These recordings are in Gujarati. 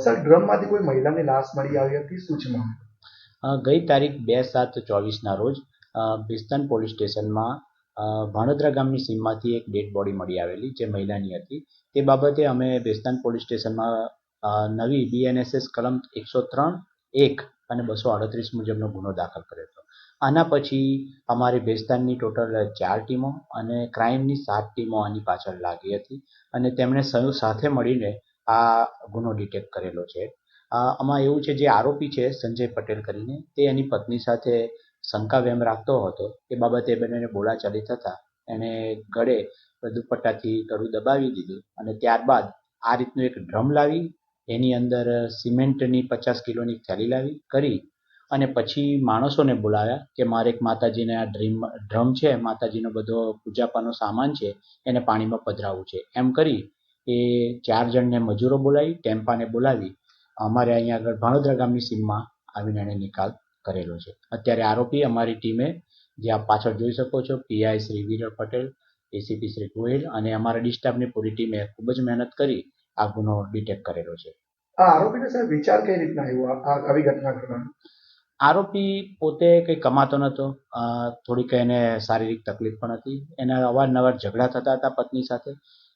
સર, ડ્રમમાંથી કોઈ મહિલાની લાશ મળી આવી હતી, શું છે મામલો? ગઈ તારીખ 2/7/24ના રોજ ભેસ્તાન પોલીસ સ્ટેશનમાં ભાણોદરા ગામની સીમમાંથી એક ડેડ બોડી મળી આવેલી જે મહિલાની હતી. તે બાબતે અમે ભેસ્તાન પોલીસ સ્ટેશનમાં નવી BNSS કલમ 103(1) અને 238 મુજબનો ગુનો દાખલ કર્યો હતો. આના પછી અમારી ભેસ્તાનની ટોટલ 4 ટીમો અને ક્રાઇમની 7 ટીમો આની પાછળ લાગી હતી અને તેમણે સાથે મળીને આ ગુનો ડિટેક્ટ કરેલો છે. આમાં એવું છે, જે આરોપી છે સંજય પટેલ કરીને, તે એની પત્ની સાથે શંકાવ્યમ રાખતો હતો. એ બાબતે બંનેને બોલાચાલી થતાં એણે ગળે દુપટ્ટાથી ગળું દબાવી દીધું અને ત્યારબાદ આ રીતનું એક ડ્રમ લાવી એની અંદર સિમેન્ટની 50 કિલોની થેલી લાવી કરી અને પછી માણસોને બોલાવ્યા કે મારે એક માતાજીને આ ડ્રમ છે, માતાજીનો બધો પૂજાપાનો સામાન છે, એને પાણીમાં પધરાવવું છે. એમ કરી એ 4 જણને મજૂરો બોલાવી, ટેમ્પાને બોલાવી અમારે અહીંયા આગળ ભાણોદરા ગામની સીમમાં આવીને એણે નિકાલ કરેલો છે. અત્યારે આરોપી અમારી ટીમે, જે આપ પાછળ જોઈ શકો છો, PI શ્રી વિરલ પટેલ, ACP શ્રી ગોહિલ અને અમારા ડિસ્ટાફની પૂરી ટીમે ખૂબ જ મહેનત કરી આ ગુનો ડિટેક્ટ કરેલો છે. આ આરોપીને સાહેબ વિચાર કઈ રીતના આવ્યો આવી ઘટના કરવાનો? આરોપી પોતે કંઈ કમાતો નહોતો, થોડીક એને શારીરિક તકલીફ પણ હતી, એના અવારનવાર ઝઘડા થતા હતા પત્ની સાથે.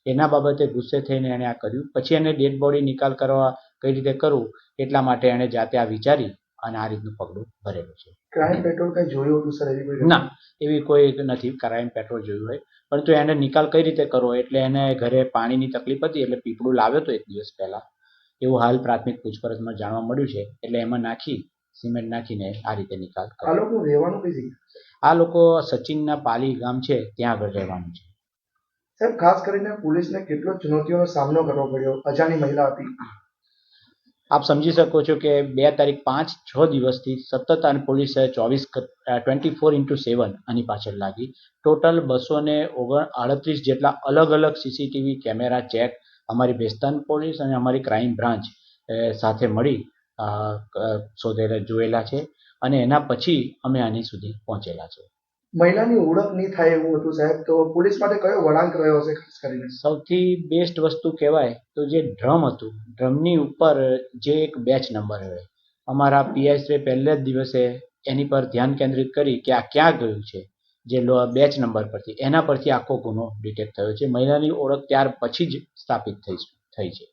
એના બાબતે ગુસ્સે થઈને એણે આ કર્યું. પછી એને ડેડ બોડી નિકાલ કરવા કઈ રીતે કરવું એટલા માટે એણે જાતે આ વિચારી અને આ રીતનું પગલું ભરેલું છે. ક્રાઇમ પેટ્રોલ કઈ જોયું હતું સર? ના, એવી કોઈ નથી ક્રાઇમ પેટ્રોલ જોયું હોય, પરંતુ એને નિકાલ કઈ રીતે કરવો એટલે એને ઘરે પાણીની તકલીફ હતી એટલે પીપળું લાવ્યો હતો 1 દિવસ પહેલા, એવું હાલ પ્રાથમિક પૂછપરછમાં જાણવા મળ્યું છે. એટલે એમાં નાખી સિમેન્ટ નાખીને આ રીતે નિકાલ કર્યો. આ લોકો રહેવાનું કઈ જગ્યાએ? આ લોકો સચિનના પાલી ગામ છે ત્યાં આગળ રહેવાનું છે. સાહેબ, ખાસ કરીને પોલીસને કેટલો ચુનૌતીઓનો સામનો કરવો પડ્યો, અજાણી મહિલા હતી. આપ સમજી શકો છો કે 2 તારીખ 5-6 દિવસથી સતત અને પોલીસે 24/7 આની પાછળ લાગી. ટોટલ 238 જેટલા અલગ અલગ CCTV કેમેરા ચેક અમારી ભેસ્તાન પોલીસ અને અમારી ક્રાઇમ બ્રાન્ચ સાથે મળી જોયેલા છે અને એના પછી અમે આની સુધી પહોંચેલા છે. મહિલાની ઓળખ નહીં થાય એવું હતું સાહેબ, તો પોલીસ માટે કયો વળાંક રહ્યો હશે ખાસ કરીને? સૌથી બેસ્ટ વસ્તુ કહેવાય તો જે ડ્રમ હતું, ડ્રમની ઉપર જે એક બેચ નંબર હોય, અમારા PI શ્રી પહેલા જ દિવસે એની પર ધ્યાન કેન્દ્રિત કરી કે આ ક્યાં ગયું છે, જે બેચ નંબર પરથી, એના પરથી આખો ગુનો ડિટેક્ટ થયો છે. મહિલાની ઓળખ ત્યાર પછી જ સ્થાપિત થઈ છે.